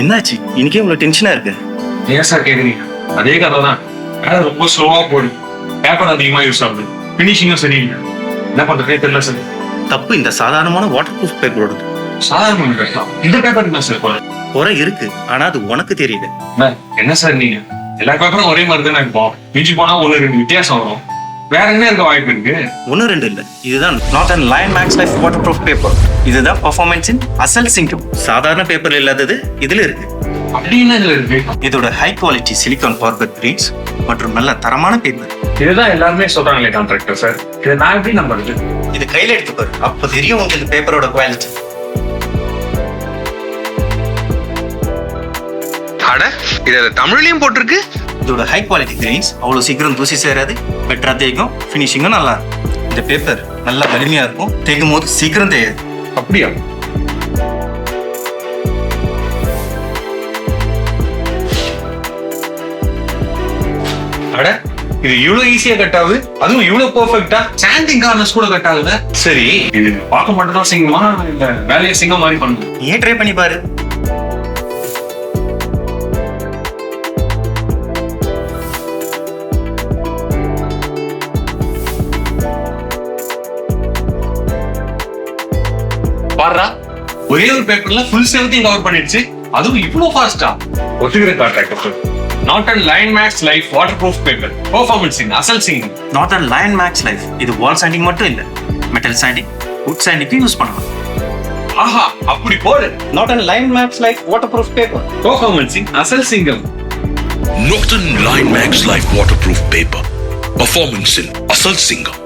என்னாச்சு இன்னைக்கே இவ்வளவு டென்ஷனா இருக்கு? ஏன் சார் கேக்குறீங்க? அதே கதை தான். வேலை ரொம்ப ஸ்லோவா போடு, பேப்பர் அதிகமா யூஸ் ஆகுது, பினிஷிங்கும் சரியில்லை. என்ன பண்றதே தெரியல சார். தப்பு இந்த சாதாரணமான வாட்டர் ப்ரூஃப் பேப்பரோட. சாதாரண பேப்பர் இந்த பேப்பர் என்ன சார் குறை இருக்கு, ஆனா அது உனக்கு தெரியல. என்ன சார் நீங்க எல்லா பேப்பரும் ஒரே மாதிரி தானே இருப்போம். மிஞ்சி போனா 1-2 வித்தியாசம் வரும். வேற என்ன இருக்க வாய்ப்பு இருக்கு? 1-2 இல்ல, இதுதான் Norton lion max life waterproof paper. இதுதான் பர்ஃபார்மன்ஸின் அசல் சிங்கம். சாதாரண பேப்பர் இல்லாதது இதுல இருக்கு. அப்படின்னு இதுல இருக்கு. இதோட high quality silicon carbon grains மற்றும் நல்ல தரமான பேப்பர். இதுதான் எல்லாருமே சொல்றாங்களே கான்ட்ராக்டர் சார். இதை நான் எப்படி நம்புறது? இது கையில எடுத்து பாரு, அப்ப தெரியும் உங்களுக்கு இந்த பேப்பரோட குவாலிட்டி. அட இதுல தமிழ்லயும் போட்டிருக்கு. இதோட ஹை குவாலிட்டி கிரெயின்ஸ் அவ்வளவு சீக்கிரம் தூசி சேராது, பெட்டரா தேய்க்கும், ஃபினிஷிங்கும் நல்லா இருக்கும். இந்த பேப்பர் நல்லா வலிமையா இருக்கும், தேய்க்கும் போது சீக்கிரம் தேயாது. அப்படியா? அட இது இவ்வளவு ஈஸியா கட் ஆகுது, அதுவும் இவ்வளவு பெர்ஃபெக்ட்டா. சாண்டிங் கார்னர்ஸ் கூட கட் ஆகுது. சரி, இது பார்க்க மட்டும் தான் சிங்கமா இல்ல வேலையை சிங்கம் மாதிரி பண்ணும்? ஏன் ட்ரை பண்ணி பாரு. பாருடா, ஒரே ஒரு பேப்பர்ல ஃபுல் செவத்தையும் கவர் பண்ணிடுச்சு, அதுவும் இவ்வளவு ஃபாஸ்டா. ஒத்துக்கிற contractor. Norton lion max life waterproof paper, performance அசல் சிங்கம். நார்டன் லயன் மேக்ஸ் லைஃப் இது வால் சாண்டிங் மட்டும் இல்ல, மெட்டல் சாண்டிங், வுட் சாண்டிங்க்கு யூஸ் பண்ணலாம். ஆஹா, அப்படி போடு. Norton lion max life waterproof paper, performance அசல் சிங்கம். Norton Line Max Life Waterproof Paper. Performance in Asal Singham.